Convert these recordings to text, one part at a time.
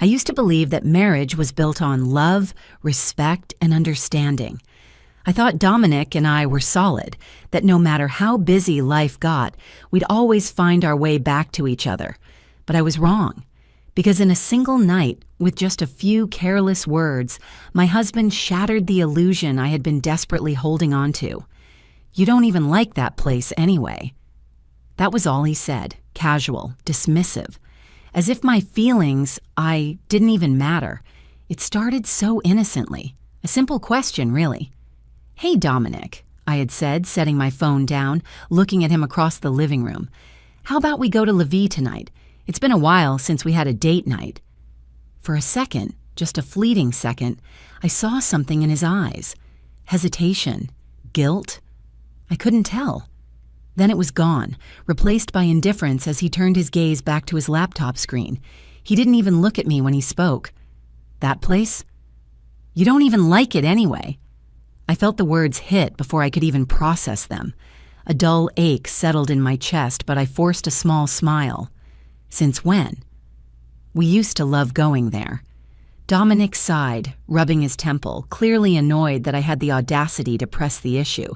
I used to believe that marriage was built on love, respect, and understanding. I thought Dominic and I were solid, that no matter how busy life got, we'd always find our way back to each other. But I was wrong, because in a single night, with just a few careless words, my husband shattered the illusion I had been desperately holding on to. "You don't even like that place anyway." That was all he said, casual, dismissive, as if my feelings, didn't even matter. It started so innocently. A simple question, really. "Hey, Dominic," I had said, setting my phone down, looking at him across the living room. "How about we go to La Vie tonight? It's been a while since we had a date night." For a second, just a fleeting second, I saw something in his eyes. Hesitation, guilt. I couldn't tell. Then it was gone, replaced by indifference as he turned his gaze back to his laptop screen. He didn't even look at me when he spoke. "That place? You don't even like it anyway." I felt the words hit before I could even process them. A dull ache settled in my chest, but I forced a small smile. "Since when?" "We used to love going there." Dominic sighed, rubbing his temple, clearly annoyed that I had the audacity to press the issue.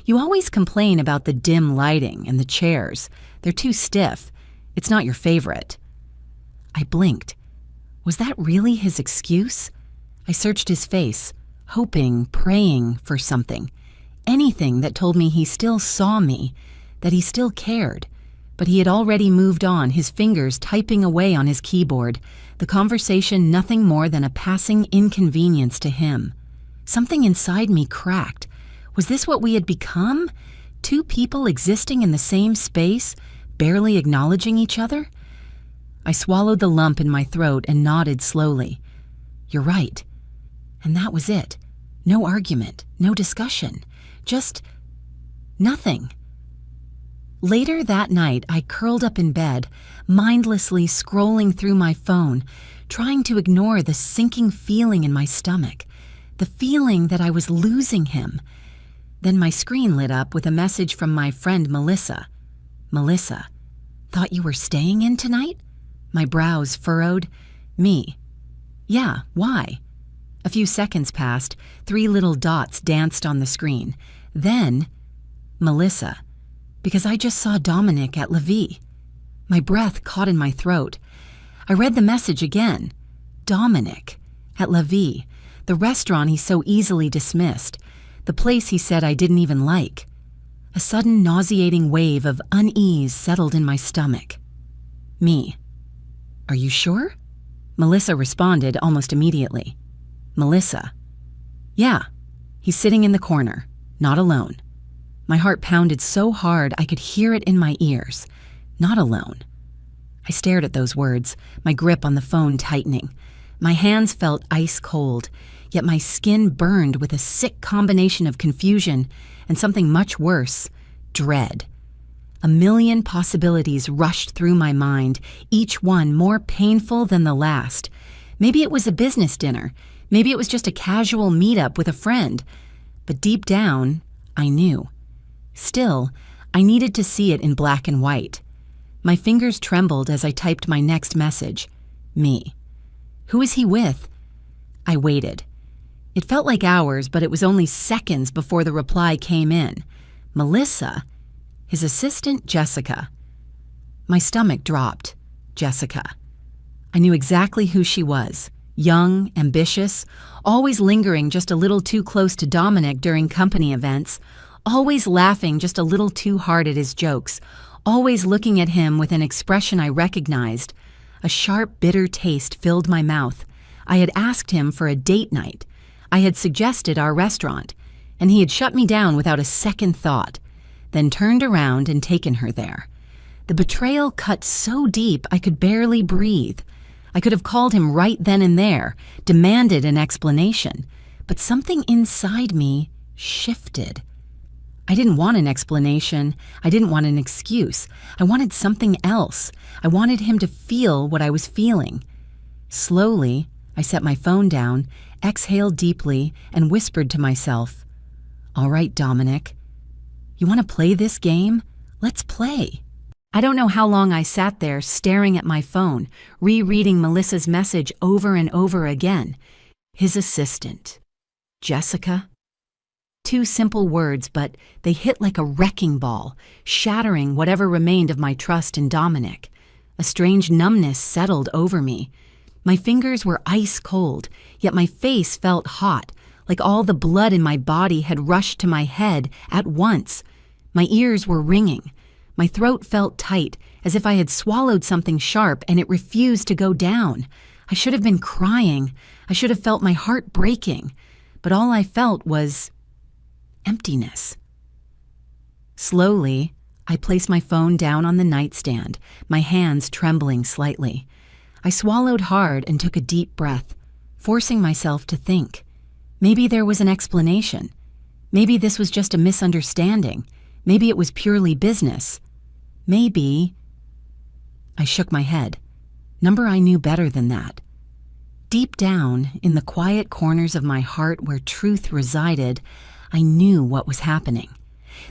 "You always complain about the dim lighting and the chairs. They're too stiff. It's not your favorite." I blinked. Was that really his excuse? I searched his face, hoping, praying for something. Anything that told me he still saw me, that he still cared. But he had already moved on, his fingers typing away on his keyboard, the conversation nothing more than a passing inconvenience to him. Something inside me cracked. Was this what we had become? Two people existing in the same space, barely acknowledging each other? I swallowed the lump in my throat and nodded slowly. "You're right." And that was it. No argument, no discussion, just nothing. Later that night, I curled up in bed, mindlessly scrolling through my phone, trying to ignore the sinking feeling in my stomach, the feeling that I was losing him. Then my screen lit up with a message from my friend Melissa. "Melissa, thought you were staying in tonight?" My brows furrowed. "Me? Yeah, why?" A few seconds passed, 3 little dots danced on the screen. Then, "Melissa, because I just saw Dominic at La Vie." My breath caught in my throat. I read the message again. Dominic, at La Vie, the restaurant he so easily dismissed, the place he said I didn't even like. A sudden nauseating wave of unease settled in my stomach. "Me. Are you sure?" Melissa responded almost immediately. "Melissa. Yeah, he's sitting in the corner, not alone." My heart pounded so hard I could hear it in my ears. Not alone. I stared at those words, my grip on the phone tightening. My hands felt ice cold, yet my skin burned with a sick combination of confusion and something much worse, dread. A million possibilities rushed through my mind, each one more painful than the last. Maybe it was a business dinner. Maybe it was just a casual meetup with a friend. But deep down, I knew. Still, I needed to see it in black and white. My fingers trembled as I typed my next message. Me. Who is he with? I waited. It felt like hours, but it was only seconds before the reply came in. Melissa? His assistant, Jessica. My stomach dropped. Jessica. I knew exactly who she was. Young, ambitious, always lingering just a little too close to Dominic during company events, always laughing just a little too hard at his jokes, always looking at him with an expression I recognized. A sharp, bitter taste filled my mouth. I had asked him for a date night. I had suggested our restaurant, and he had shut me down without a second thought, then turned around and taken her there. The betrayal cut so deep I could barely breathe. I could have called him right then and there, demanded an explanation, but something inside me shifted. I didn't want an explanation. I didn't want an excuse. I wanted something else. I wanted him to feel what I was feeling. Slowly, I set my phone down, exhaled deeply, and whispered to myself, "All right, Dominic. You want to play this game? Let's play." I don't know how long I sat there staring at my phone, rereading Melissa's message over and over again. His assistant. Jessica? 2 simple words, but they hit like a wrecking ball, shattering whatever remained of my trust in Dominic. A strange numbness settled over me. My fingers were ice cold, yet my face felt hot, like all the blood in my body had rushed to my head at once. My ears were ringing. My throat felt tight, as if I had swallowed something sharp and it refused to go down. I should have been crying. I should have felt my heart breaking. But all I felt was emptiness. Slowly, I placed my phone down on the nightstand, my hands trembling slightly. I swallowed hard and took a deep breath, forcing myself to think. Maybe there was an explanation. Maybe this was just a misunderstanding. Maybe it was purely business. Maybe... I shook my head. Number, I knew better than that. Deep down, in the quiet corners of my heart where truth resided, I knew what was happening.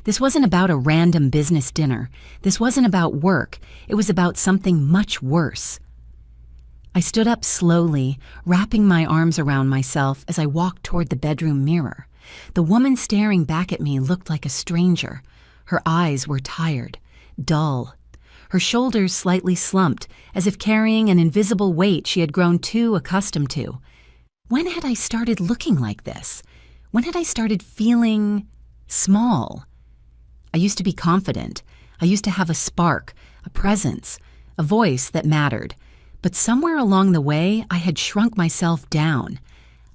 This wasn't about a random business dinner. This wasn't about work. It was about something much worse. I stood up slowly, wrapping my arms around myself as I walked toward the bedroom mirror. The woman staring back at me looked like a stranger. Her eyes were tired, dull. Her shoulders slightly slumped, as if carrying an invisible weight she had grown too accustomed to. When had I started looking like this? When had I started feeling small? I used to be confident. I used to have a spark, a presence, a voice that mattered. But somewhere along the way, I had shrunk myself down.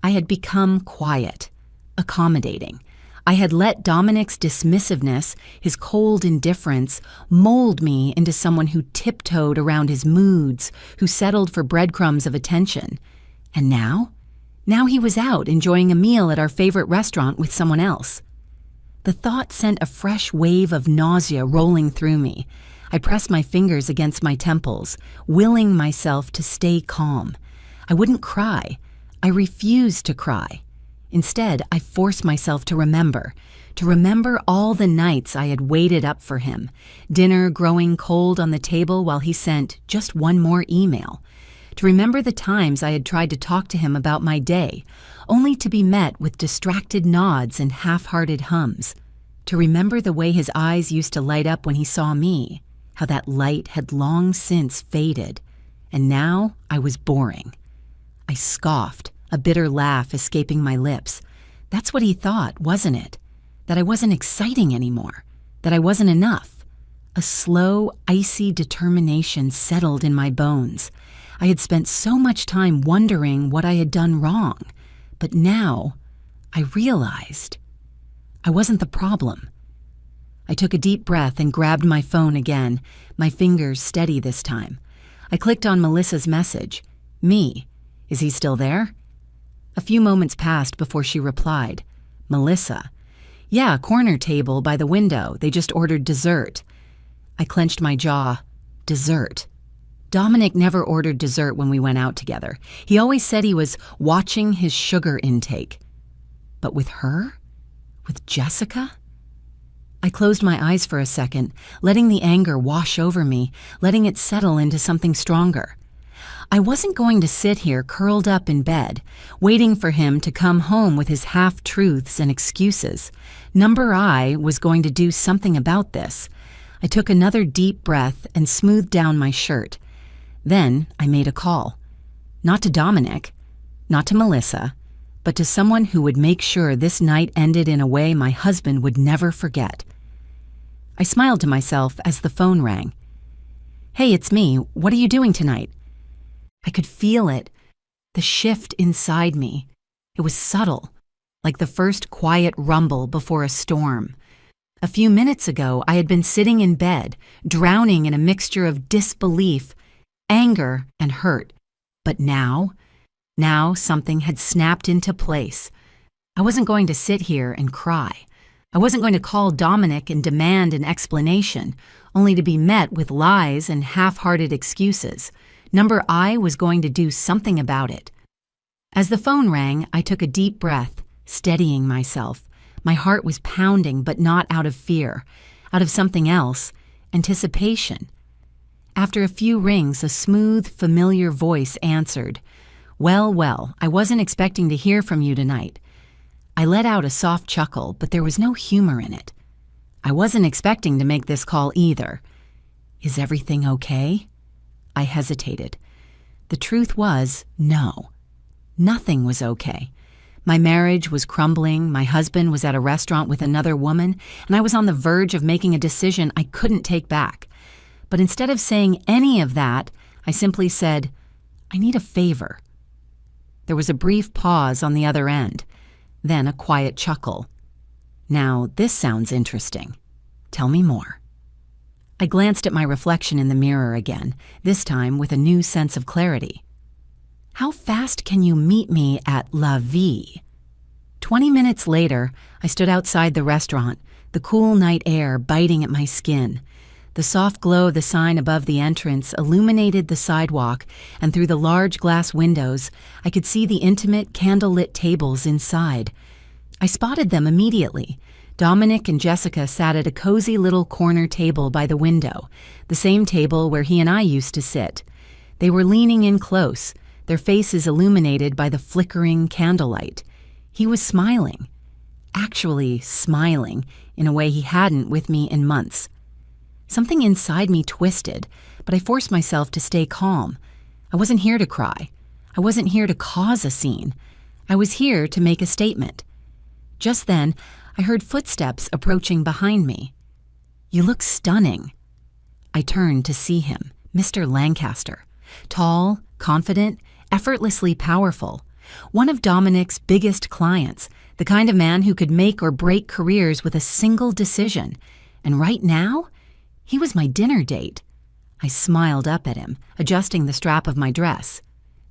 I had become quiet, accommodating. I had let Dominic's dismissiveness, his cold indifference, mold me into someone who tiptoed around his moods, who settled for breadcrumbs of attention. And now? Now he was out enjoying a meal at our favorite restaurant with someone else. The thought sent a fresh wave of nausea rolling through me. I pressed my fingers against my temples, willing myself to stay calm. I wouldn't cry. I refused to cry. Instead, I forced myself to remember all the nights I had waited up for him, dinner growing cold on the table while he sent just one more email, to remember the times I had tried to talk to him about my day, only to be met with distracted nods and half-hearted hums, to remember the way his eyes used to light up when he saw me, how that light had long since faded, and now I was boring. I scoffed, a bitter laugh escaping my lips. That's what he thought, wasn't it? That I wasn't exciting anymore, that I wasn't enough. A slow, icy determination settled in my bones. I had spent so much time wondering what I had done wrong, but now I realized I wasn't the problem. I took a deep breath and grabbed my phone again, my fingers steady this time. I clicked on Melissa's message. Me. Is he still there? A few moments passed before she replied. Melissa. Yeah, corner table by the window. They just ordered dessert. I clenched my jaw. Dessert. Dominic never ordered dessert when we went out together. He always said he was watching his sugar intake. But with her? With Jessica? I closed my eyes for a second, letting the anger wash over me, letting it settle into something stronger. I wasn't going to sit here curled up in bed, waiting for him to come home with his half-truths and excuses. Number I was going to do something about this. I took another deep breath and smoothed down my shirt. Then I made a call. Not to Dominic, not to Melissa, but to someone who would make sure this night ended in a way my husband would never forget. I smiled to myself as the phone rang. Hey, it's me. What are you doing tonight? I could feel it, the shift inside me. It was subtle, like the first quiet rumble before a storm. A few minutes ago, I had been sitting in bed, drowning in a mixture of disbelief, anger, and hurt. But now something had snapped into place. I wasn't going to sit here and cry. I wasn't going to call Dominic and demand an explanation, only to be met with lies and half-hearted excuses. Number I was going to do something about it. As the phone rang, I took a deep breath, steadying myself. My heart was pounding, but not out of fear. Out of something else, anticipation, After a few rings, a smooth, familiar voice answered. "Well, well, I wasn't expecting to hear from you tonight." I let out a soft chuckle, but there was no humor in it. "I wasn't expecting to make this call either. Is everything okay?" I hesitated. The truth was, no. Nothing was okay. My marriage was crumbling, my husband was at a restaurant with another woman, and I was on the verge of making a decision I couldn't take back. But instead of saying any of that, I simply said, "I need a favor." There was a brief pause on the other end, then a quiet chuckle. "Now, this sounds interesting. Tell me more." I glanced at my reflection in the mirror again, this time with a new sense of clarity. "How fast can you meet me at La Vie?" 20 minutes later, I stood outside the restaurant, the cool night air biting at my skin. The soft glow of the sign above the entrance illuminated the sidewalk, and through the large glass windows, I could see the intimate, candlelit tables inside. I spotted them immediately. Dominic and Jessica sat at a cozy little corner table by the window, the same table where he and I used to sit. They were leaning in close, their faces illuminated by the flickering candlelight. He was smiling, actually smiling, in a way he hadn't with me in months. Something inside me twisted, but I forced myself to stay calm. I wasn't here to cry. I wasn't here to cause a scene. I was here to make a statement. Just then, I heard footsteps approaching behind me. "You look stunning." I turned to see him, Mr. Lancaster. Tall, confident, effortlessly powerful. One of Dominic's biggest clients, the kind of man who could make or break careers with a single decision. And right now, he was my dinner date. I smiled up at him, adjusting the strap of my dress.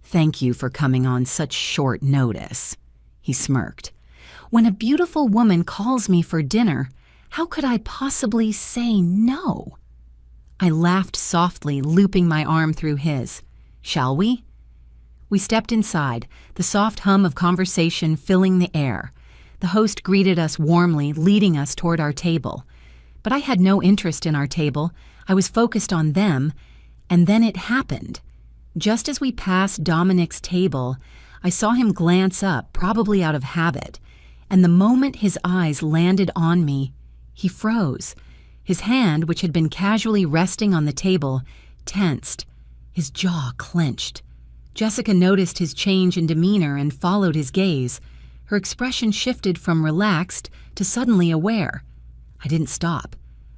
"Thank you for coming on such short notice." He smirked. "When a beautiful woman calls me for dinner, how could I possibly say no?" I laughed softly, looping my arm through his. "Shall we?" We stepped inside, the soft hum of conversation filling the air. The host greeted us warmly, leading us toward our table. But I had no interest in our table. I was focused on them, and then it happened. Just as we passed Dominic's table, I saw him glance up, probably out of habit, and the moment his eyes landed on me, he froze. His hand, which had been casually resting on the table, tensed. His jaw clenched. Jessica noticed his change in demeanor and followed his gaze. Her expression shifted from relaxed to suddenly aware. I didn't stop.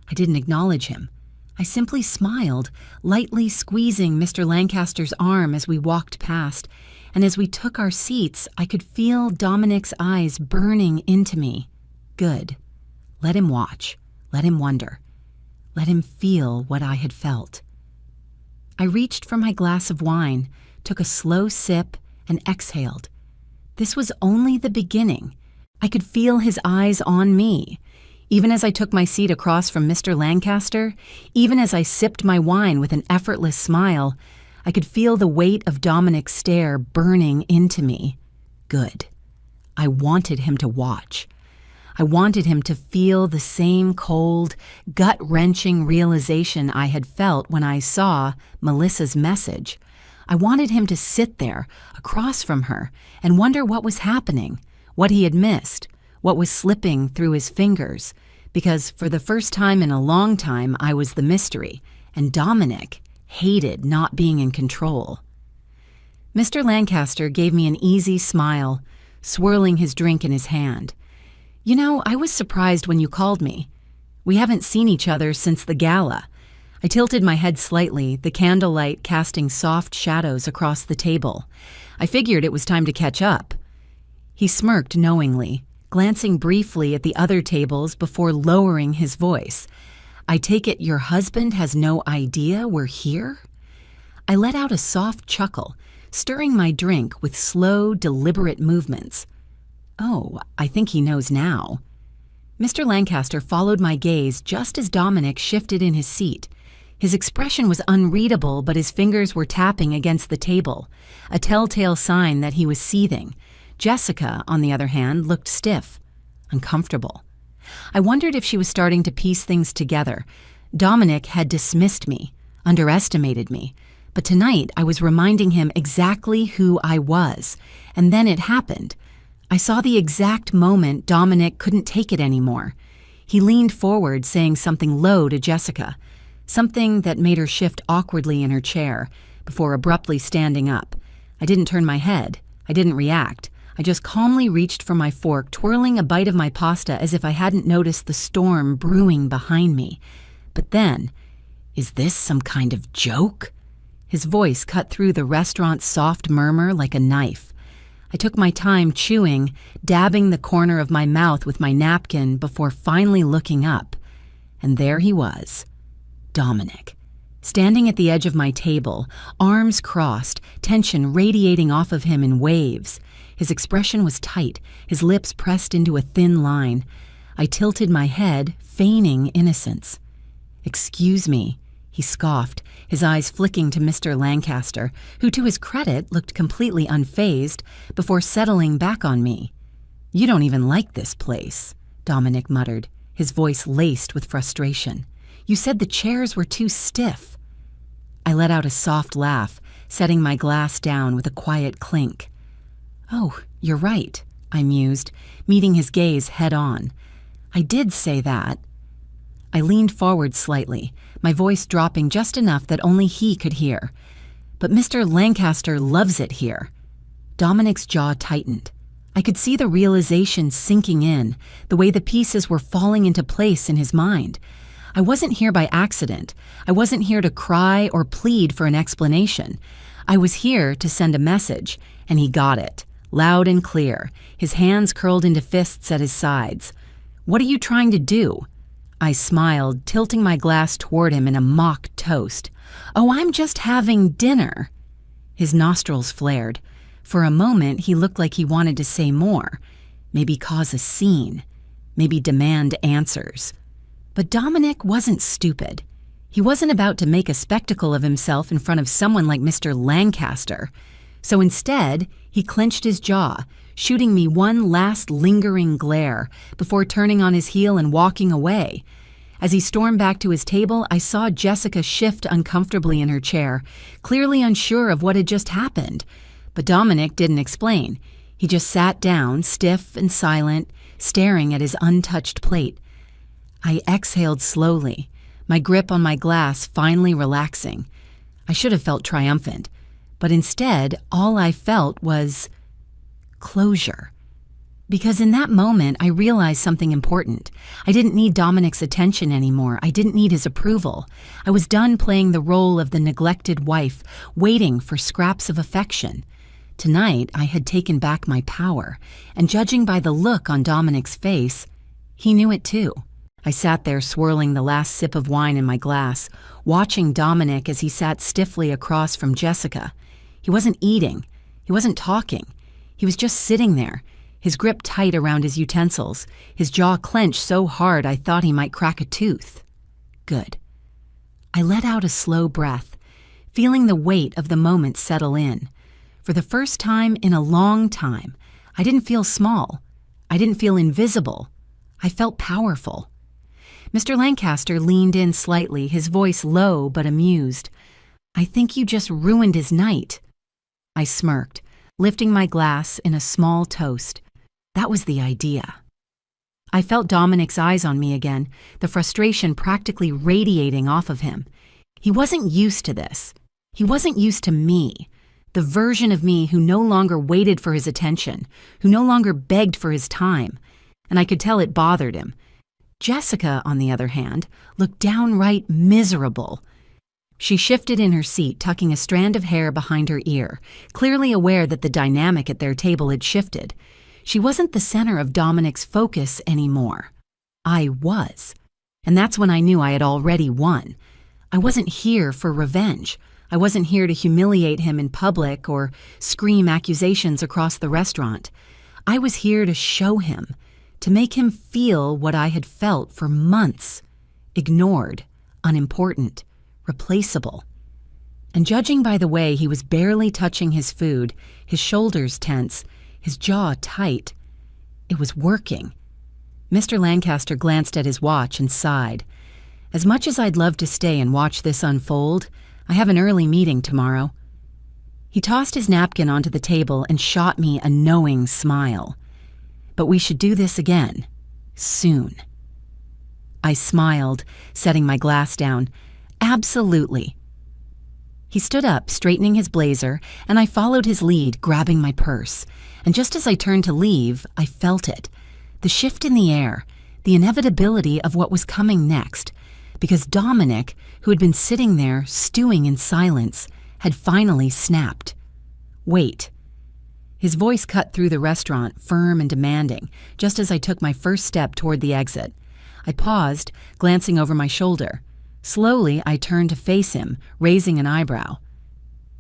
I didn't acknowledge him. I simply smiled, lightly squeezing Mr. Lancaster's arm as we walked past, and as we took our seats, I could feel Dominic's eyes burning into me. Good. Let him watch. Let him wonder. Let him feel what I had felt. I reached for my glass of wine, took a slow sip, and exhaled. This was only the beginning. I could feel his eyes on me. Even as I took my seat across from Mr. Lancaster, even as I sipped my wine with an effortless smile, I could feel the weight of Dominic's stare burning into me. Good. I wanted him to watch. I wanted him to feel the same cold, gut-wrenching realization I had felt when I saw Melissa's message. I wanted him to sit there, across from her, and wonder what was happening, what he had missed, what was slipping through his fingers, because for the first time in a long time I was the mystery, and Dominic hated not being in control. Mr. Lancaster gave me an easy smile, swirling his drink in his hand. "You know, I was surprised when you called me. We haven't seen each other since the gala." I tilted my head slightly, the candlelight casting soft shadows across the table. I figured it was time to catch up. He smirked knowingly, glancing briefly at the other tables before lowering his voice. "I take it your husband has no idea we're here?" I let out a soft chuckle, stirring my drink with slow, deliberate movements. "Oh, I think he knows now." Mr. Lancaster followed my gaze just as Dominic shifted in his seat. His expression was unreadable, but his fingers were tapping against the table, a telltale sign that he was seething. Jessica, on the other hand, looked stiff, uncomfortable. I wondered if she was starting to piece things together. Dominic had dismissed me. underestimated me. But tonight I was reminding him exactly who I was. And then it happened. I saw the exact moment Dominic couldn't take it anymore. He leaned forward, saying something low to Jessica, something that made her shift awkwardly in her chair, before abruptly standing up. I didn't turn my head. I didn't react. I just calmly reached for my fork, twirling a bite of my pasta as if I hadn't noticed the storm brewing behind me. But then, is this some kind of joke? His voice cut through the restaurant's soft murmur like a knife. I took my time chewing, dabbing the corner of my mouth with my napkin before finally looking up. And there he was, Dominic, standing at the edge of my table, arms crossed, tension radiating off of him in waves. His expression was tight, his lips pressed into a thin line. I tilted my head, feigning innocence. "Excuse me," he scoffed, his eyes flicking to Mr. Lancaster, who to his credit looked completely unfazed, before settling back on me. "You don't even like this place," Dominic muttered, his voice laced with frustration. "You said the chairs were too stiff." I let out a soft laugh, setting my glass down with a quiet clink. "Oh, you're right," I mused, meeting his gaze head on. "I did say that." I leaned forward slightly, my voice dropping just enough that only he could hear. "But Mr. Lancaster loves it here." Dominic's jaw tightened. I could see the realization sinking in, the way the pieces were falling into place in his mind. I wasn't here by accident. I wasn't here to cry or plead for an explanation. I was here to send a message, and he got it, loud and clear, his hands curled into fists at his sides. "What are you trying to do?" I smiled, tilting my glass toward him in a mock toast. "Oh, I'm just having dinner." His nostrils flared. For a moment, he looked like he wanted to say more, maybe cause a scene, maybe demand answers. But Dominic wasn't stupid. He wasn't about to make a spectacle of himself in front of someone like Mr. Lancaster. So instead, he clenched his jaw, shooting me one last lingering glare before turning on his heel and walking away. As he stormed back to his table, I saw Jessica shift uncomfortably in her chair, clearly unsure of what had just happened. But Dominic didn't explain. He just sat down, stiff and silent, staring at his untouched plate. I exhaled slowly, my grip on my glass finally relaxing. I should have felt triumphant, but instead, all I felt was closure. Because in that moment, I realized something important. I didn't need Dominic's attention anymore. I didn't need his approval. I was done playing the role of the neglected wife, waiting for scraps of affection. Tonight, I had taken back my power, and judging by the look on Dominic's face, he knew it too. I sat there swirling the last sip of wine in my glass, watching Dominic as he sat stiffly across from Jessica. He wasn't eating. He wasn't talking. He was just sitting there, his grip tight around his utensils, his jaw clenched so hard I thought he might crack a tooth. Good. I let out a slow breath, feeling the weight of the moment settle in. For the first time in a long time, I didn't feel small. I didn't feel invisible. I felt powerful. Mr. Lancaster leaned in slightly, his voice low but amused. "I think you just ruined his night." I smirked, lifting my glass in a small toast. That was the idea. I felt Dominic's eyes on me again, the frustration practically radiating off of him. He wasn't used to this. He wasn't used to me, the version of me who no longer waited for his attention, who no longer begged for his time, and I could tell it bothered him. Jessica, on the other hand, looked downright miserable. She shifted in her seat, tucking a strand of hair behind her ear, clearly aware that the dynamic at their table had shifted. She wasn't the center of Dominic's focus anymore. I was. And that's when I knew I had already won. I wasn't here for revenge. I wasn't here to humiliate him in public or scream accusations across the restaurant. I was here to show him, to make him feel what I had felt for months. Ignored, unimportant, replaceable. And judging by the way he was barely touching his food, his shoulders tense, his jaw tight, it was working. Mr. Lancaster glanced at his watch and sighed. As much as I'd love to stay and watch this unfold, I have an early meeting tomorrow." He tossed his napkin onto the table and shot me a knowing smile. "But we should do this again. Soon." I smiled, setting my glass down. "Absolutely." He stood up, straightening his blazer, and I followed his lead, grabbing my purse. And just as I turned to leave, I felt it. The shift in the air, the inevitability of what was coming next. Because Dominic, who had been sitting there, stewing in silence, had finally snapped. "Wait." His voice cut through the restaurant, firm and demanding, just as I took my first step toward the exit. I paused, glancing over my shoulder. Slowly, I turned to face him, raising an eyebrow.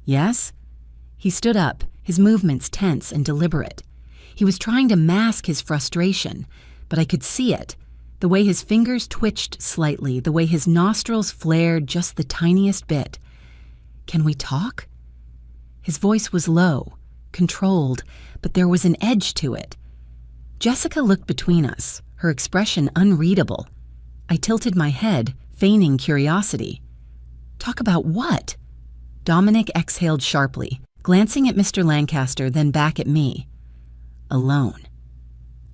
"Yes?" He stood up, his movements tense and deliberate. He was trying to mask his frustration, but I could see it. The way his fingers twitched slightly, the way his nostrils flared just the tiniest bit. "Can we talk?" His voice was low, controlled, but there was an edge to it. Jessica looked between us, her expression unreadable. I tilted my head, feigning curiosity. "Talk about what?" Dominic exhaled sharply, glancing at Mr. Lancaster, then back at me. "Alone."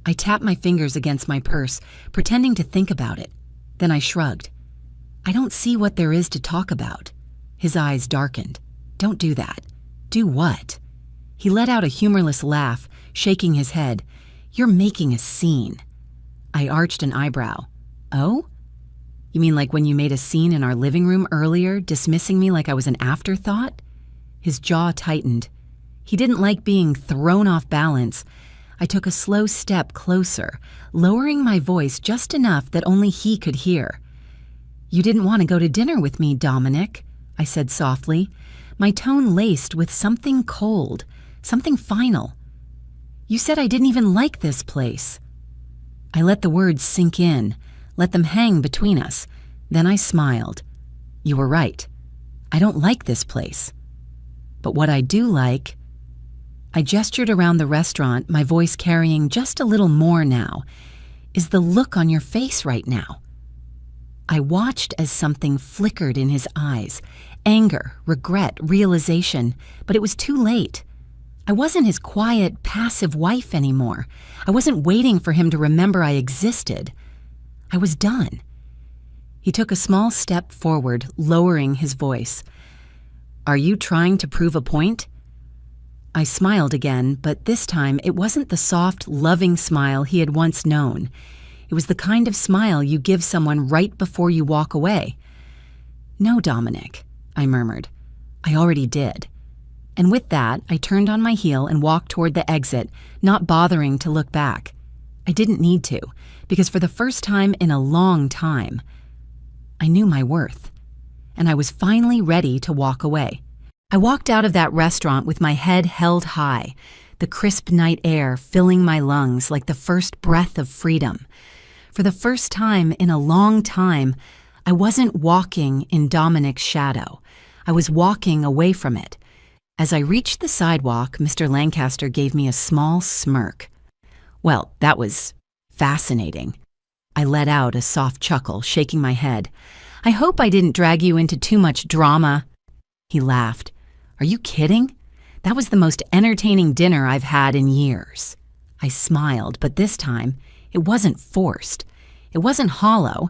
I tapped my fingers against my purse, pretending to think about it. Then I shrugged. "I don't see what there is to talk about." His eyes darkened. "Don't do that." "Do what?" He let out a humorless laugh, shaking his head. "You're making a scene." I arched an eyebrow. "Oh? You mean like when you made a scene in our living room earlier, dismissing me like I was an afterthought?" His jaw tightened. He didn't like being thrown off balance. I took a slow step closer, lowering my voice just enough that only he could hear. "You didn't want to go to dinner with me, Dominic," I said softly, my tone laced with something cold, something final. "You said I didn't even like this place." I let the words sink in, let them hang between us. Then I smiled. "You were right. I don't like this place. But what I do like..." I gestured around the restaurant, my voice carrying just a little more now, "is the look on your face right now." I watched as something flickered in his eyes. Anger, regret, realization, but it was too late. I wasn't his quiet, passive wife anymore. I wasn't waiting for him to remember I existed. I was done. He took a small step forward, lowering his voice. "Are you trying to prove a point?" I smiled again, but this time it wasn't the soft, loving smile he had once known. It was the kind of smile you give someone right before you walk away. "No, Dominic," I murmured. "I already did." And with that, I turned on my heel and walked toward the exit, not bothering to look back. I didn't need to, because for the first time in a long time, I knew my worth, and I was finally ready to walk away. I walked out of that restaurant with my head held high, the crisp night air filling my lungs like the first breath of freedom. For the first time in a long time, I wasn't walking in Dominic's shadow. I was walking away from it. As I reached the sidewalk, Mr. Lancaster gave me a small smirk. "Well, that was fascinating." I let out a soft chuckle, shaking my head. "I hope I didn't drag you into too much drama." He laughed. "Are you kidding? That was the most entertaining dinner I've had in years." I smiled, but this time, it wasn't forced. It wasn't hollow.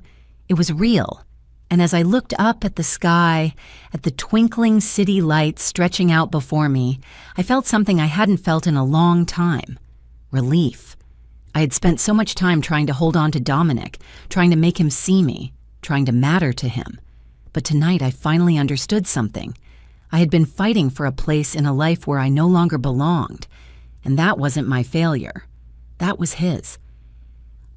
It was real. And as I looked up at the sky, at the twinkling city lights stretching out before me, I felt something I hadn't felt in a long time. Relief. I had spent so much time trying to hold on to Dominic, trying to make him see me, trying to matter to him. But tonight I finally understood something. I had been fighting for a place in a life where I no longer belonged, and that wasn't my failure. That was his.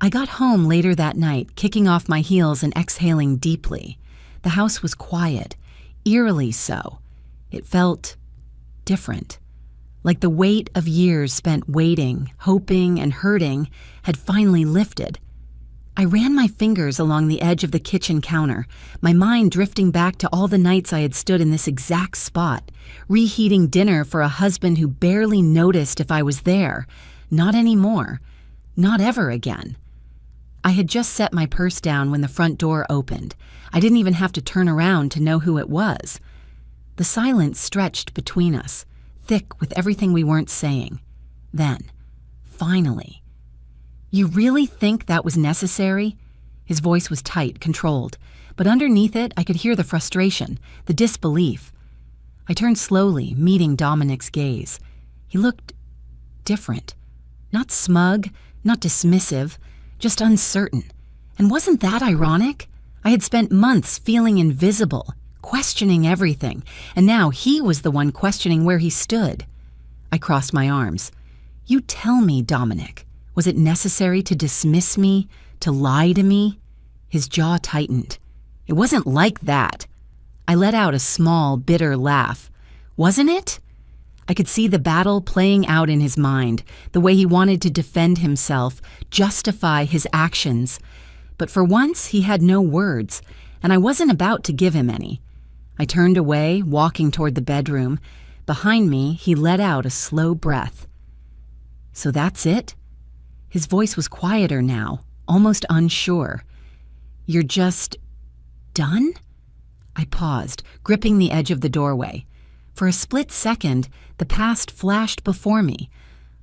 I got home later that night, kicking off my heels and exhaling deeply. The house was quiet, eerily so. It felt different, like the weight of years spent waiting, hoping, and hurting had finally lifted. I ran my fingers along the edge of the kitchen counter, my mind drifting back to all the nights I had stood in this exact spot, reheating dinner for a husband who barely noticed if I was there. Not anymore. Not ever again. I had just set my purse down when the front door opened. I didn't even have to turn around to know who it was. The silence stretched between us, thick with everything we weren't saying. Then, finally, "You really think that was necessary?" His voice was tight, controlled, but underneath it I could hear the frustration, the disbelief. I turned slowly, meeting Dominic's gaze. He looked different. Not smug, not dismissive, just uncertain. And wasn't that ironic? I had spent months feeling invisible, questioning everything, and now he was the one questioning where he stood. I crossed my arms. "You tell me, Dominic, was it necessary to dismiss me, to lie to me?" His jaw tightened. "It wasn't like that." I let out a small, bitter laugh. "Wasn't it?" I could see the battle playing out in his mind, the way he wanted to defend himself, justify his actions. But for once, he had no words, and I wasn't about to give him any. I turned away, walking toward the bedroom. Behind me, he let out a slow breath. "So that's it?" His voice was quieter now, almost unsure. "You're just done?" I paused, gripping the edge of the doorway. For a split second, the past flashed before me.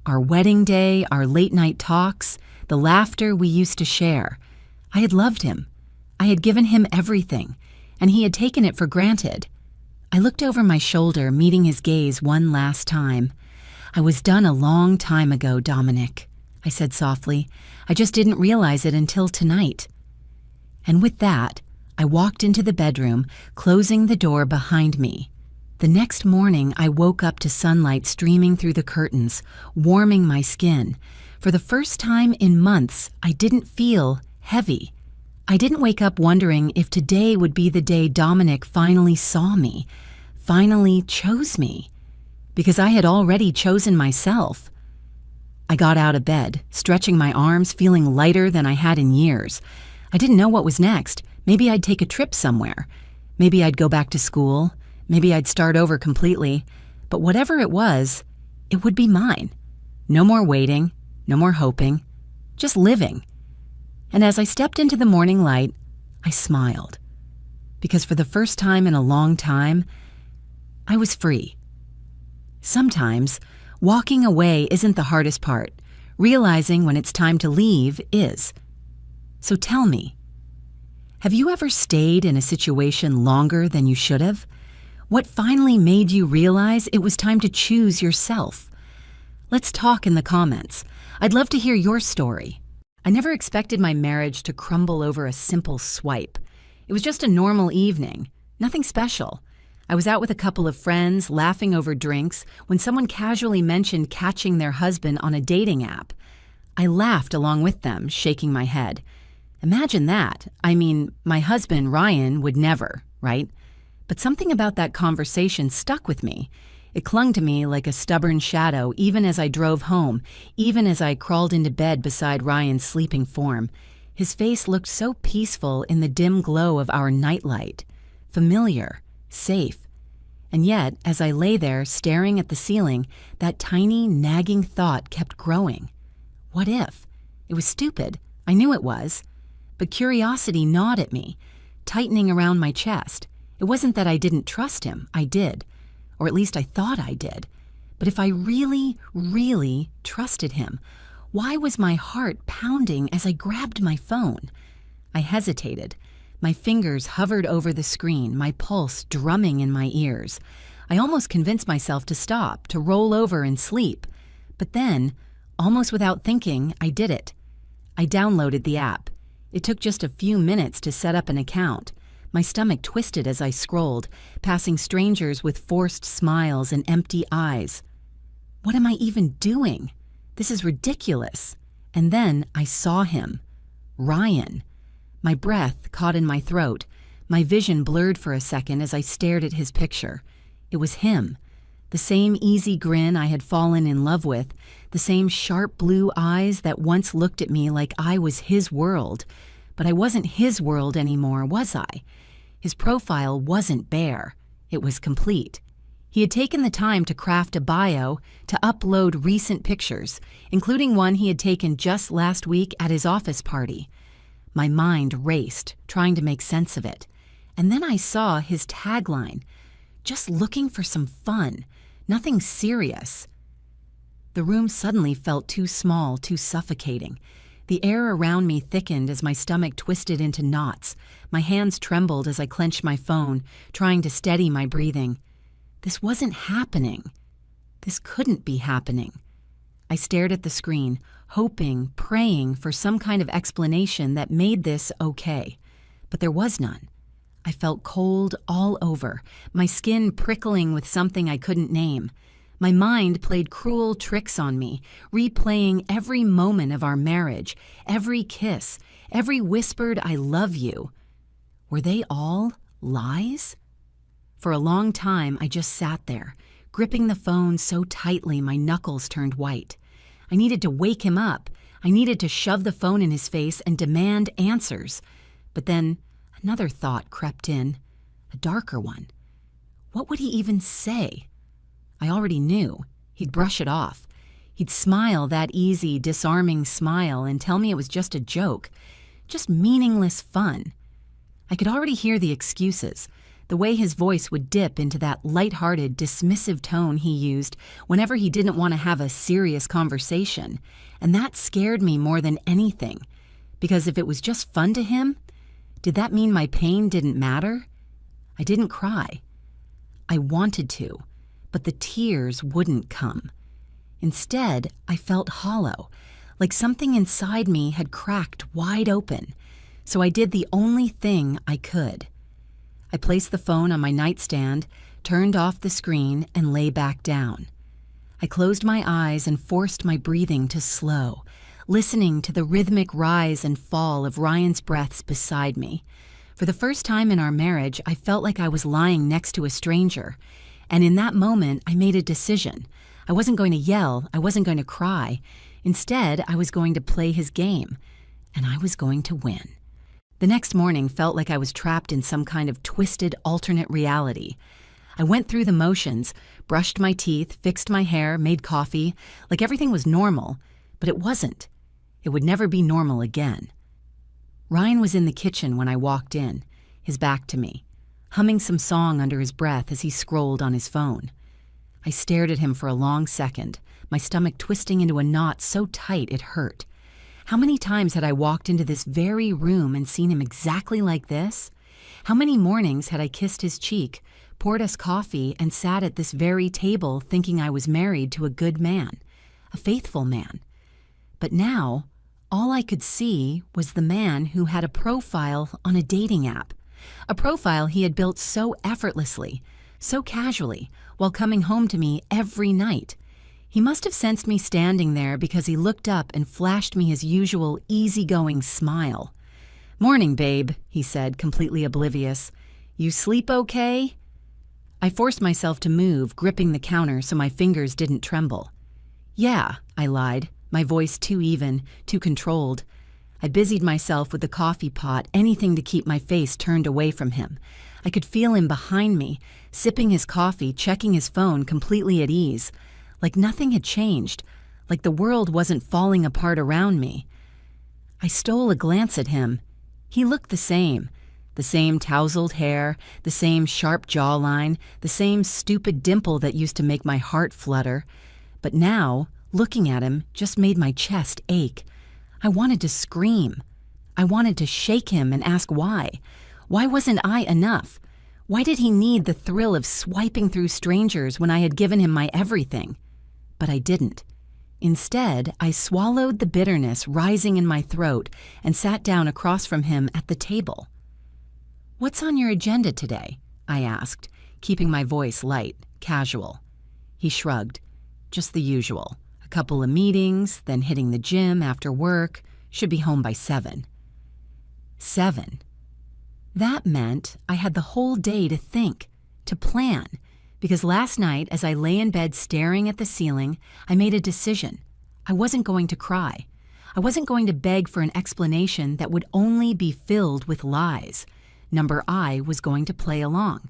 Our wedding day, our late-night talks, the laughter we used to share. I had loved him. I had given him everything, and he had taken it for granted. I looked over my shoulder, meeting his gaze one last time. "I was done a long time ago, Dominic," I said softly. "I just didn't realize it until tonight." And with that, I walked into the bedroom, closing the door behind me. The next morning, I woke up to sunlight streaming through the curtains, warming my skin. For the first time in months, I didn't feel heavy. I didn't wake up wondering if today would be the day Dominic finally saw me, finally chose me, because I had already chosen myself. I got out of bed, stretching my arms, feeling lighter than I had in years. I didn't know what was next. Maybe I'd take a trip somewhere. Maybe I'd go back to school. Maybe I'd start over completely. But whatever it was, it would be mine. No more waiting, no more hoping, just living. And as I stepped into the morning light, I smiled. Because for the first time in a long time, I was free. Sometimes, walking away isn't the hardest part. Realizing when it's time to leave is. So tell me, have you ever stayed in a situation longer than you should have? What finally made you realize it was time to choose yourself? Let's talk in the comments. I'd love to hear your story. I never expected my marriage to crumble over a simple swipe. It was just a normal evening, nothing special. I was out with a couple of friends, laughing over drinks, when someone casually mentioned catching their husband on a dating app. I laughed along with them, shaking my head. Imagine that. I mean, my husband, Ryan, would never, right? But something about that conversation stuck with me. It clung to me like a stubborn shadow, even as I drove home, even as I crawled into bed beside Ryan's sleeping form. His face looked so peaceful in the dim glow of our nightlight. Familiar, safe. And yet, as I lay there staring at the ceiling, that tiny, nagging thought kept growing. What if? It was stupid. I knew it was. But curiosity gnawed at me, tightening around my chest. It wasn't that I didn't trust him. I did. Or at least I thought I did. But if I really, really trusted him, why was my heart pounding as I grabbed my phone? I hesitated. My fingers hovered over the screen, my pulse drumming in my ears. I almost convinced myself to stop, to roll over and sleep. But then, almost without thinking, I did it. I downloaded the app. It took just a few minutes to set up an account. My stomach twisted as I scrolled, passing strangers with forced smiles and empty eyes. What am I even doing? This is ridiculous. And then I saw him. Ryan. My breath caught in my throat. My vision blurred for a second as I stared at his picture. It was him. The same easy grin I had fallen in love with, the same sharp blue eyes that once looked at me like I was his world. But I wasn't his world anymore, was I? His profile wasn't bare. It was complete. He had taken the time to craft a bio, to upload recent pictures, including one he had taken just last week at his office party. My mind raced, trying to make sense of it. And then I saw his tagline, "Just looking for some fun, nothing serious." The room suddenly felt too small, too suffocating. The air around me thickened as my stomach twisted into knots. My hands trembled as I clenched my phone, trying to steady my breathing. This wasn't happening. This couldn't be happening. I stared at the screen, hoping, praying for some kind of explanation that made this okay. But there was none. I felt cold all over, my skin prickling with something I couldn't name. My mind played cruel tricks on me, replaying every moment of our marriage, every kiss, every whispered "I love you." Were they all lies? For a long time, I just sat there, gripping the phone so tightly my knuckles turned white. I needed to wake him up. I needed to shove the phone in his face and demand answers. But then another thought crept in, a darker one. What would he even say? I already knew. He'd brush it off. He'd smile that easy, disarming smile and tell me it was just a joke, just meaningless fun. I could already hear the excuses, the way his voice would dip into that light-hearted, dismissive tone he used whenever he didn't want to have a serious conversation, and that scared me more than anything, because if it was just fun to him, did that mean my pain didn't matter? I didn't cry. I wanted to, but the tears wouldn't come. Instead, I felt hollow, like something inside me had cracked wide open, so I did the only thing I could. I placed the phone on my nightstand, turned off the screen, and lay back down. I closed my eyes and forced my breathing to slow, listening to the rhythmic rise and fall of Ryan's breaths beside me. For the first time in our marriage, I felt like I was lying next to a stranger. And in that moment, I made a decision. I wasn't going to yell. I wasn't going to cry. Instead, I was going to play his game. And I was going to win. The next morning felt like I was trapped in some kind of twisted alternate reality. I went through the motions, brushed my teeth, fixed my hair, made coffee, like everything was normal. But it wasn't. It would never be normal again. Ryan was in the kitchen when I walked in, his back to me, humming some song under his breath as he scrolled on his phone. I stared at him for a long second, my stomach twisting into a knot so tight it hurt. How many times had I walked into this very room and seen him exactly like this? How many mornings had I kissed his cheek, poured us coffee, and sat at this very table thinking I was married to a good man, a faithful man? But now, all I could see was the man who had a profile on a dating app, a profile he had built so effortlessly, so casually, while coming home to me every night. He must have sensed me standing there because he looked up and flashed me his usual easygoing smile. "Morning, babe," he said, completely oblivious. "You sleep okay?" I forced myself to move, gripping the counter so my fingers didn't tremble. "Yeah," I lied, my voice too even, too controlled. I busied myself with the coffee pot, anything to keep my face turned away from him. I could feel him behind me, sipping his coffee, checking his phone, completely at ease. Like nothing had changed, like the world wasn't falling apart around me. I stole a glance at him. He looked the same tousled hair, the same sharp jawline, the same stupid dimple that used to make my heart flutter. But now, looking at him just made my chest ache. I wanted to scream. I wanted to shake him and ask why. Why wasn't I enough? Why did he need the thrill of swiping through strangers when I had given him my everything? But I didn't. Instead, I swallowed the bitterness rising in my throat and sat down across from him at the table. "What's on your agenda today?" I asked, keeping my voice light, casual. He shrugged. "Just the usual. A couple of meetings, then hitting the gym after work. Should be home by 7. 7. That meant I had the whole day to think, to plan. Because last night, as I lay in bed staring at the ceiling, I made a decision. I wasn't going to cry. I wasn't going to beg for an explanation that would only be filled with lies. Number I was going to play along.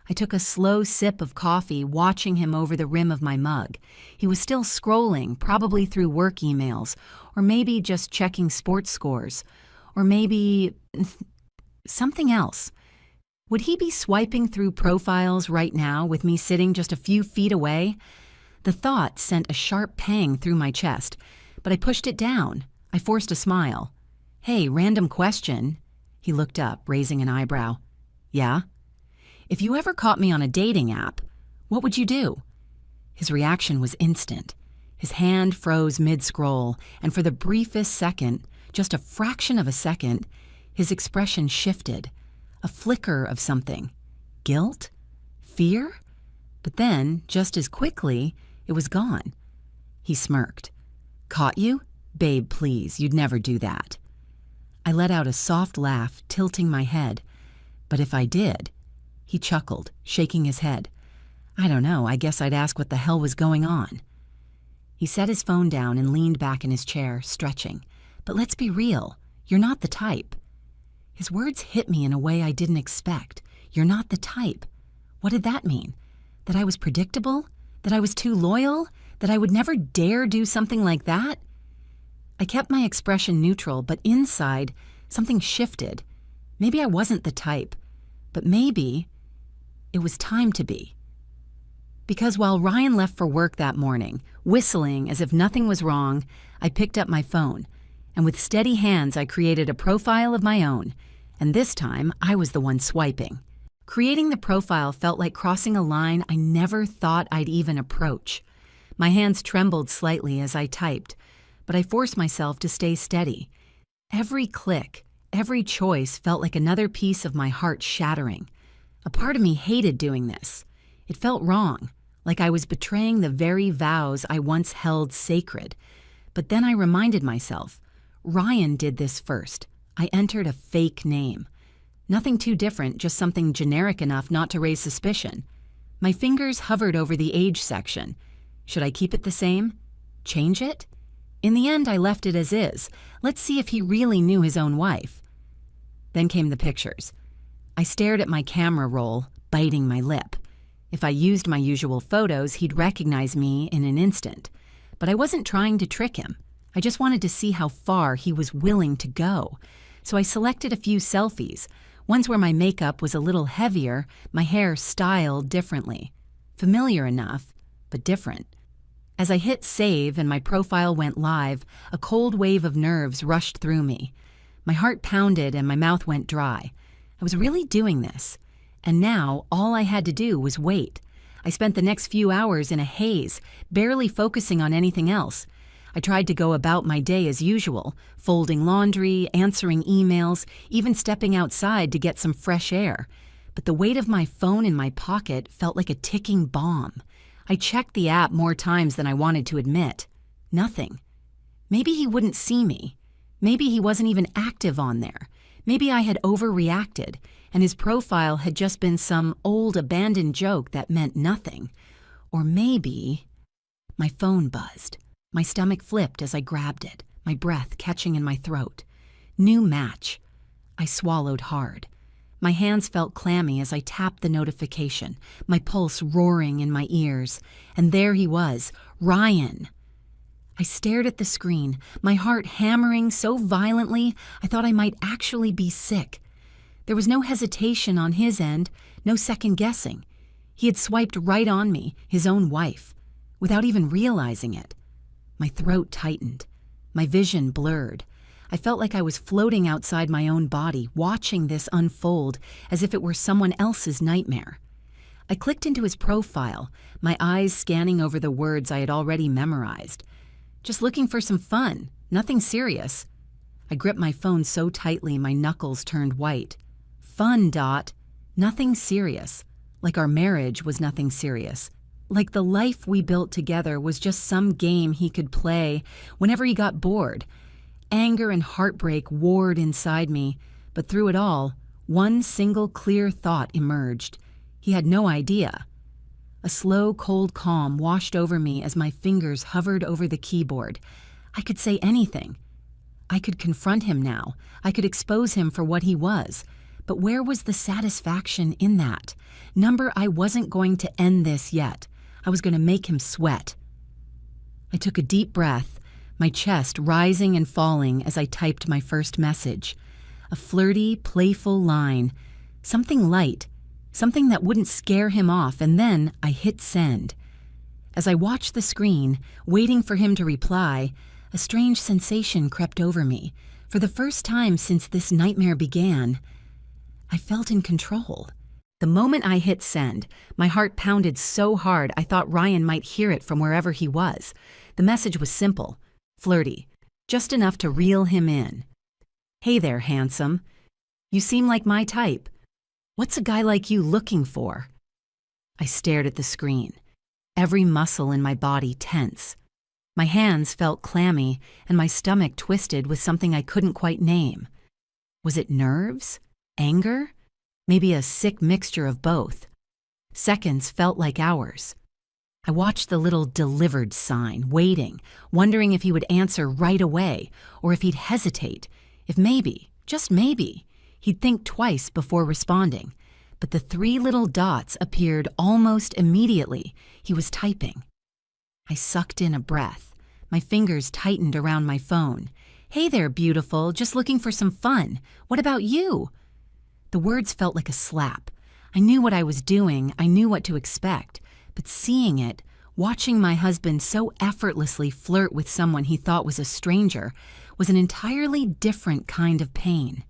I took a slow sip of coffee, watching him over the rim of my mug. He was still scrolling, probably through work emails, or maybe just checking sports scores. Or maybe something else. Would he be swiping through profiles right now with me sitting just a few feet away? The thought sent a sharp pang through my chest, but I pushed it down. I forced a smile. "Hey, random question." He looked up, raising an eyebrow. "Yeah? If you ever caught me on a dating app, what would you do?" His reaction was instant. His hand froze mid-scroll, and for the briefest second, just a fraction of a second, his expression shifted. A flicker of something. Guilt? Fear? But then, just as quickly, it was gone. He smirked. "Caught you? Babe, please, you'd never do that." I let out a soft laugh, tilting my head. "But if I did?" He chuckled, shaking his head. "I don't know, I guess I'd ask what the hell was going on." He set his phone down and leaned back in his chair, stretching. "But let's be real, you're not the type." His words hit me in a way I didn't expect. "You're not the type." What did that mean? That I was predictable? That I was too loyal? That I would never dare do something like that? I kept my expression neutral, but inside, something shifted. Maybe I wasn't the type, but maybe it was time to be. Because while Ryan left for work that morning, whistling as if nothing was wrong, I picked up my phone, and with steady hands I created a profile of my own, and this time I was the one swiping. Creating the profile felt like crossing a line I never thought I'd even approach. My hands trembled slightly as I typed, but I forced myself to stay steady. Every click, every choice felt like another piece of my heart shattering. A part of me hated doing this. It felt wrong, like I was betraying the very vows I once held sacred. But then I reminded myself, Ryan did this first. I entered a fake name. Nothing too different, just something generic enough not to raise suspicion. My fingers hovered over the age section. Should I keep it the same? Change it? In the end, I left it as is. Let's see if he really knew his own wife. Then came the pictures. I stared at my camera roll, biting my lip. If I used my usual photos, he'd recognize me in an instant. But I wasn't trying to trick him. I just wanted to see how far he was willing to go. So I selected a few selfies, ones where my makeup was a little heavier, my hair styled differently. Familiar enough, but different. As I hit save and my profile went live, a cold wave of nerves rushed through me. My heart pounded and my mouth went dry. I was really doing this. And now all I had to do was wait. I spent the next few hours in a haze, barely focusing on anything else. I tried to go about my day as usual, folding laundry, answering emails, even stepping outside to get some fresh air. But the weight of my phone in my pocket felt like a ticking bomb. I checked the app more times than I wanted to admit. Nothing. Maybe he wouldn't see me. Maybe he wasn't even active on there. Maybe I had overreacted, and his profile had just been some old abandoned joke that meant nothing. Or maybe... My phone buzzed. My stomach flipped as I grabbed it, my breath catching in my throat. New match. I swallowed hard. My hands felt clammy as I tapped the notification, my pulse roaring in my ears. And there he was, Ryan. I stared at the screen, my heart hammering so violently I thought I might actually be sick. There was no hesitation on his end, no second guessing. He had swiped right on me, his own wife, without even realizing it. My throat tightened. My vision blurred. I felt like I was floating outside my own body, watching this unfold as if it were someone else's nightmare. I clicked into his profile, my eyes scanning over the words I had already memorized. Just looking for some fun, nothing serious. I gripped my phone so tightly my knuckles turned white. Fun, Dot. Nothing serious. Like our marriage was nothing serious. Like the life we built together was just some game he could play whenever he got bored. Anger and heartbreak warred inside me, but through it all, one single clear thought emerged. He had no idea. A slow, cold calm washed over me as my fingers hovered over the keyboard. I could say anything. I could confront him now. I could expose him for what he was. But where was the satisfaction in that? Number, I wasn't going to end this yet. I was going to make him sweat. I took a deep breath, my chest rising and falling as I typed my first message. a flirty, playful line, something light, something that wouldn't scare him off, and then I hit send. As I watched the screen, waiting for him to reply, a strange sensation crept over me. For the first time since this nightmare began, I felt in control. The moment I hit send, my heart pounded so hard I thought Ryan might hear it from wherever he was. The message was simple, flirty, just enough to reel him in. "Hey there, handsome. You seem like my type. What's a guy like you looking for?" I stared at the screen, every muscle in my body tense. My hands felt clammy and my stomach twisted with something I couldn't quite name. Was it nerves? Anger? Maybe a sick mixture of both. Seconds felt like hours. I watched the little delivered sign, waiting, wondering if he would answer right away, or if he'd hesitate, if maybe, just maybe, he'd think twice before responding. But the 3 little dots appeared almost immediately. He was typing. I sucked in a breath. My fingers tightened around my phone. "Hey there, beautiful, just looking for some fun. What about you?" The words felt like a slap. I knew what I was doing, I knew what to expect. But seeing it, watching my husband so effortlessly flirt with someone he thought was a stranger, was an entirely different kind of pain.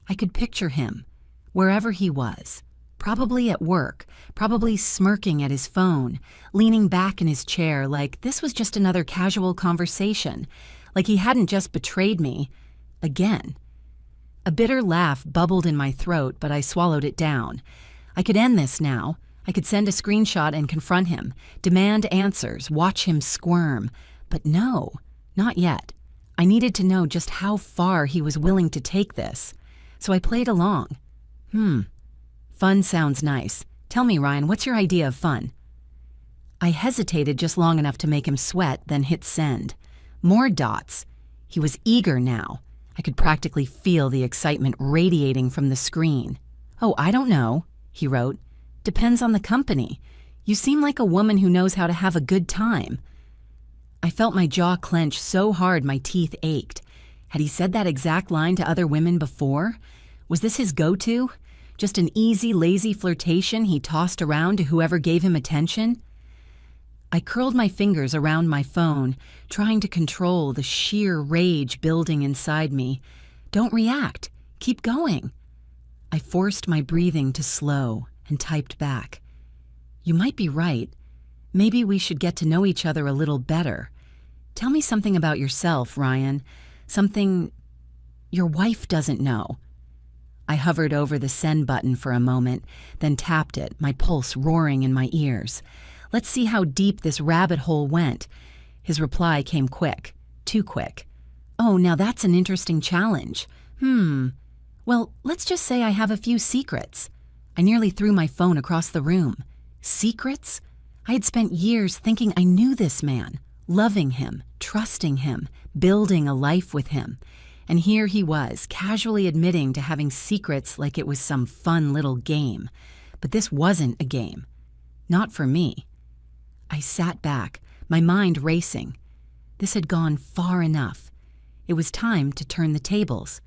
I could picture him, wherever he was, probably at work, probably smirking at his phone, leaning back in his chair like this was just another casual conversation, like he hadn't just betrayed me again. A bitter laugh bubbled in my throat, but I swallowed it down. I could end this now. I could send a screenshot and confront him, demand answers, watch him squirm. But no, not yet. I needed to know just how far he was willing to take this. So I played along. Fun sounds nice. Tell me, Ryan, what's your idea of fun? I hesitated just long enough to make him sweat, then hit send. More dots. He was eager now. I could practically feel the excitement radiating from the screen. "Oh, I don't know," he wrote. "Depends on the company. You seem like a woman who knows how to have a good time." I felt my jaw clench so hard my teeth ached. Had he said that exact line to other women before? Was this his go-to? Just an easy, lazy flirtation he tossed around to whoever gave him attention? I curled my fingers around my phone, trying to control the sheer rage building inside me. Don't react. Keep going. I forced my breathing to slow and typed back. "You might be right. Maybe we should get to know each other a little better. Tell me something about yourself, Ryan. Something your wife doesn't know." I hovered over the send button for a moment, then tapped it, my pulse roaring in my ears. Let's see how deep this rabbit hole went. His reply came quick, too quick. "Oh, now that's an interesting challenge. Well, let's just say I have a few secrets." I nearly threw my phone across the room. Secrets? I had spent years thinking I knew this man, loving him, trusting him, building a life with him. And here he was, casually admitting to having secrets like it was some fun little game. But this wasn't a game. Not for me. I sat back, my mind racing. This had gone far enough. It was time to turn the tables.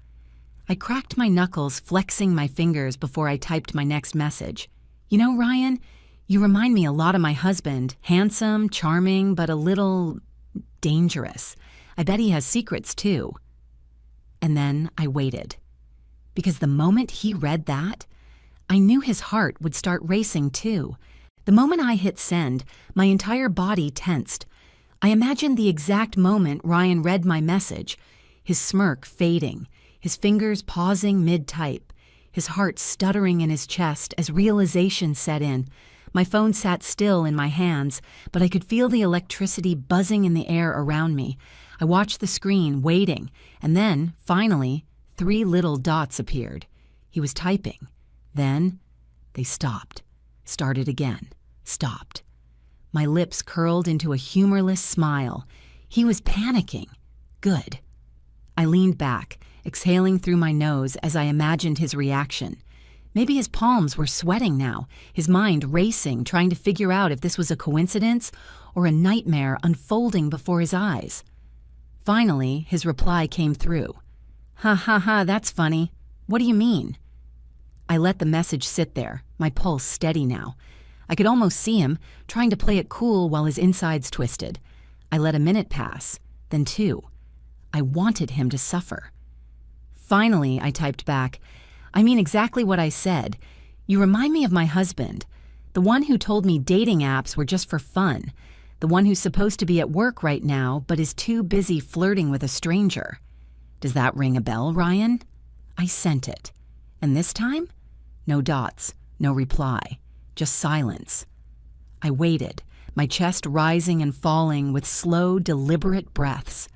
I cracked my knuckles, flexing my fingers before I typed my next message. "You know, Ryan, you remind me a lot of my husband. Handsome, charming, but a little dangerous. I bet he has secrets too." And then I waited. Because the moment he read that, I knew his heart would start racing too. The moment I hit send, my entire body tensed. I imagined the exact moment Ryan read my message, his smirk fading, his fingers pausing mid-type, his heart stuttering in his chest as realization set in. My phone sat still in my hands, but I could feel the electricity buzzing in the air around me. I watched the screen, waiting, and then, finally, 3 little dots appeared. He was typing. Then, they stopped. Started again. Stopped. My lips curled into a humorless smile. He was panicking. Good. I leaned back, exhaling through my nose as I imagined his reaction. Maybe his palms were sweating now, his mind racing, trying to figure out if this was a coincidence or a nightmare unfolding before his eyes. Finally, his reply came through. Ha ha ha, that's funny. What do you mean? I let the message sit there, my pulse steady now. I could almost see him, trying to play it cool while his insides twisted. I let a minute pass, then 2. I wanted him to suffer. Finally, I typed back, I mean exactly what I said. You remind me of my husband, the one who told me dating apps were just for fun, the one who's supposed to be at work right now but is too busy flirting with a stranger. Does that ring a bell, Ryan? I sent it. And this time? No dots, no reply, just silence. I waited, my chest rising and falling with slow, deliberate breaths.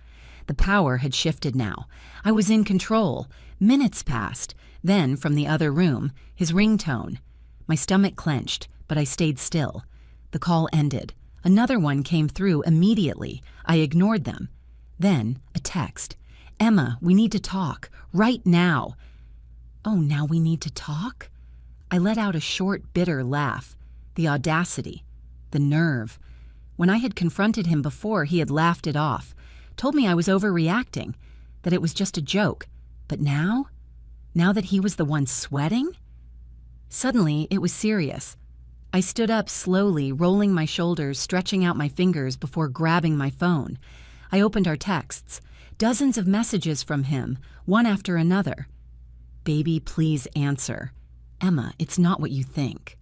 The power had shifted now. I was in control. Minutes passed. Then, from the other room, his ringtone. My stomach clenched, but I stayed still. The call ended. Another one came through immediately. I ignored them. Then, a text. Emma, we need to talk. Right now. Oh, now we need to talk? I let out a short, bitter laugh. The audacity. The nerve. When I had confronted him before, he had laughed it off. Told me I was overreacting. That it was just a joke. But now? Now that he was the one sweating? Suddenly, it was serious. I stood up slowly, rolling my shoulders, stretching out my fingers before grabbing my phone. I opened our texts. Dozens of messages from him, one after another. Baby, please answer. Emma, it's not what you think.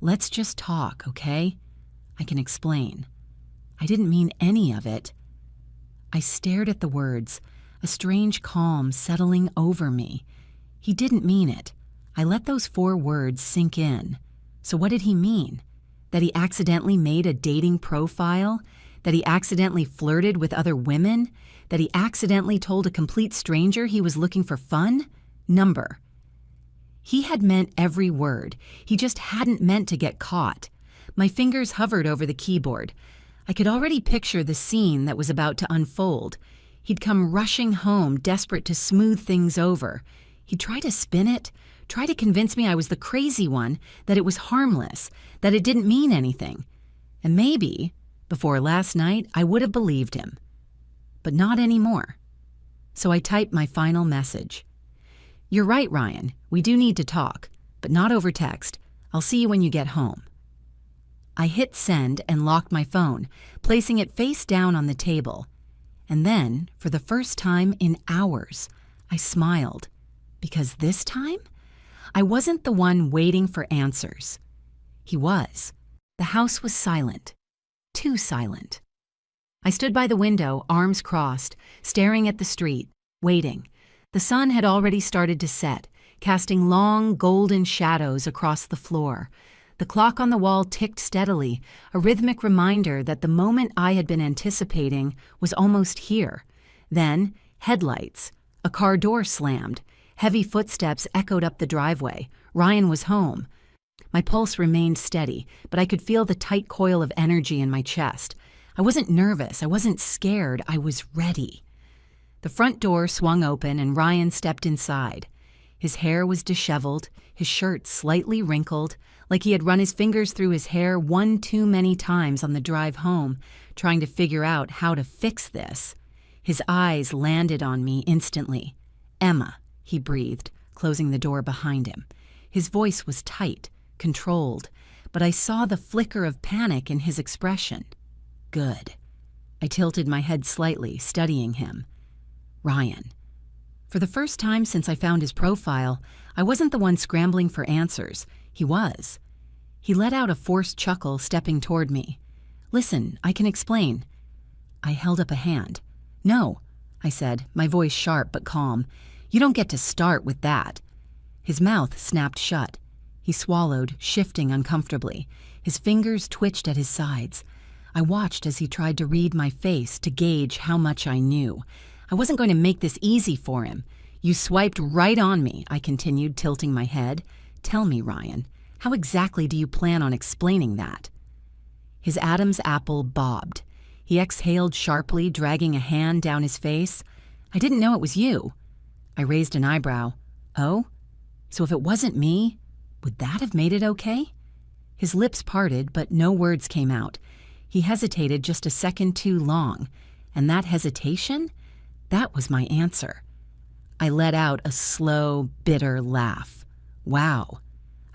Let's just talk, okay? I can explain. I didn't mean any of it. I stared at the words, a strange calm settling over me. He didn't mean it. I let those 4 words sink in. So what did he mean? That he accidentally made a dating profile? That he accidentally flirted with other women? That he accidentally told a complete stranger he was looking for fun? Number. He had meant every word. He just hadn't meant to get caught. My fingers hovered over the keyboard. I could already picture the scene that was about to unfold. He'd come rushing home, desperate to smooth things over. He'd try to spin it, try to convince me I was the crazy one, that it was harmless, that it didn't mean anything. And maybe, before last night, I would have believed him. But not anymore. So I typed my final message. You're right, Ryan. We do need to talk, but not over text. I'll see you when you get home. I hit send and locked my phone, placing it face down on the table. And then, for the first time in hours, I smiled. Because this time, I wasn't the one waiting for answers. He was. The house was silent. Too silent. I stood by the window, arms crossed, staring at the street, waiting. The sun had already started to set, casting long, golden shadows across the floor. The clock on the wall ticked steadily, a rhythmic reminder that the moment I had been anticipating was almost here. Then, headlights. A car door slammed. Heavy footsteps echoed up the driveway. Ryan was home. My pulse remained steady, but I could feel the tight coil of energy in my chest. I wasn't nervous. I wasn't scared. I was ready. The front door swung open and Ryan stepped inside. His hair was disheveled, his shirt slightly wrinkled, like he had run his fingers through his hair one too many times on the drive home, trying to figure out how to fix this. His eyes landed on me instantly. Emma, he breathed, closing the door behind him. His voice was tight, controlled, but I saw the flicker of panic in his expression. Good. I tilted my head slightly, studying him. Ryan. For the first time since I found his profile, I wasn't the one scrambling for answers. He was. He let out a forced chuckle, stepping toward me. Listen, I can explain. I held up a hand. No, I said, my voice sharp but calm. You don't get to start with that. His mouth snapped shut. He swallowed, shifting uncomfortably. His fingers twitched at his sides. I watched as he tried to read my face to gauge how much I knew. I wasn't going to make this easy for him. You swiped right on me, I continued, tilting my head. Tell me, Ryan, how exactly do you plan on explaining that? His Adam's apple bobbed. He exhaled sharply, dragging a hand down his face. I didn't know it was you. I raised an eyebrow. Oh? So if it wasn't me, would that have made it okay? His lips parted, but no words came out. He hesitated just a second too long. And that hesitation? That was my answer. I let out a slow, bitter laugh. Wow.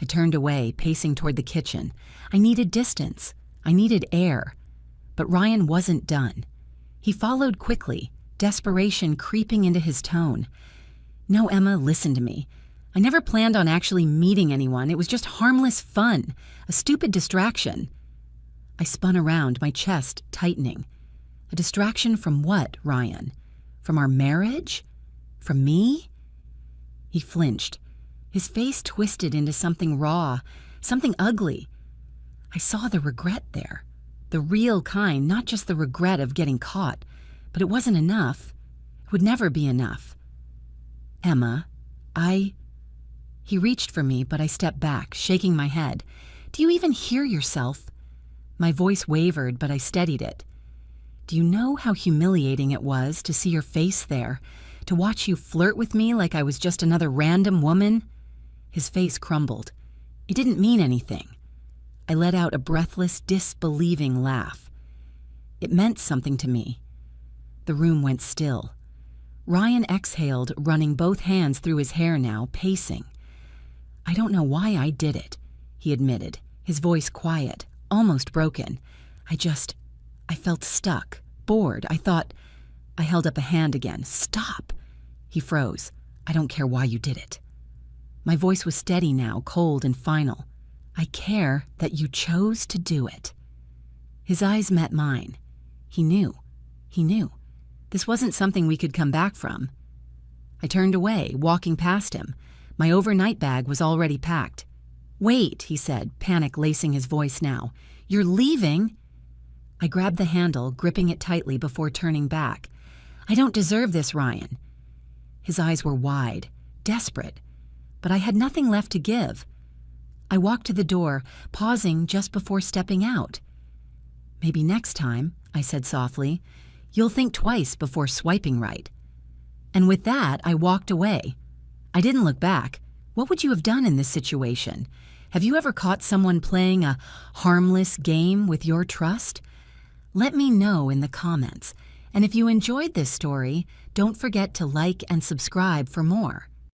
I turned away, pacing toward the kitchen. I needed distance. I needed air. But Ryan wasn't done. He followed quickly, desperation creeping into his tone. No, Emma, listen to me. I never planned on actually meeting anyone. It was just harmless fun, a stupid distraction. I spun around, my chest tightening. A distraction from what, Ryan? From our marriage? From me? He flinched. His face twisted into something raw, something ugly. I saw the regret there. The real kind, not just the regret of getting caught. But it wasn't enough. It would never be enough. Emma, He reached for me, but I stepped back, shaking my head. Do you even hear yourself? My voice wavered, but I steadied it. Do you know how humiliating it was to see your face there, to watch you flirt with me like I was just another random woman? His face crumbled. It didn't mean anything. I let out a breathless, disbelieving laugh. It meant something to me. The room went still. Ryan exhaled, running both hands through his hair now, pacing. I don't know why I did it, he admitted, his voice quiet, almost broken. I felt stuck, bored. I held up a hand again. Stop! He froze. I don't care why you did it. My voice was steady now, cold and final. I care that you chose to do it. His eyes met mine. He knew. This wasn't something we could come back from. I turned away, walking past him. My overnight bag was already packed. Wait, he said, panic lacing his voice now. You're leaving? I grabbed the handle, gripping it tightly before turning back. I don't deserve this, Ryan. His eyes were wide, desperate, but I had nothing left to give. I walked to the door, pausing just before stepping out. Maybe next time, I said softly, you'll think twice before swiping right. And with that, I walked away. I didn't look back. What would you have done in this situation? Have you ever caught someone playing a harmless game with your trust? Let me know in the comments. And if you enjoyed this story, don't forget to like and subscribe for more.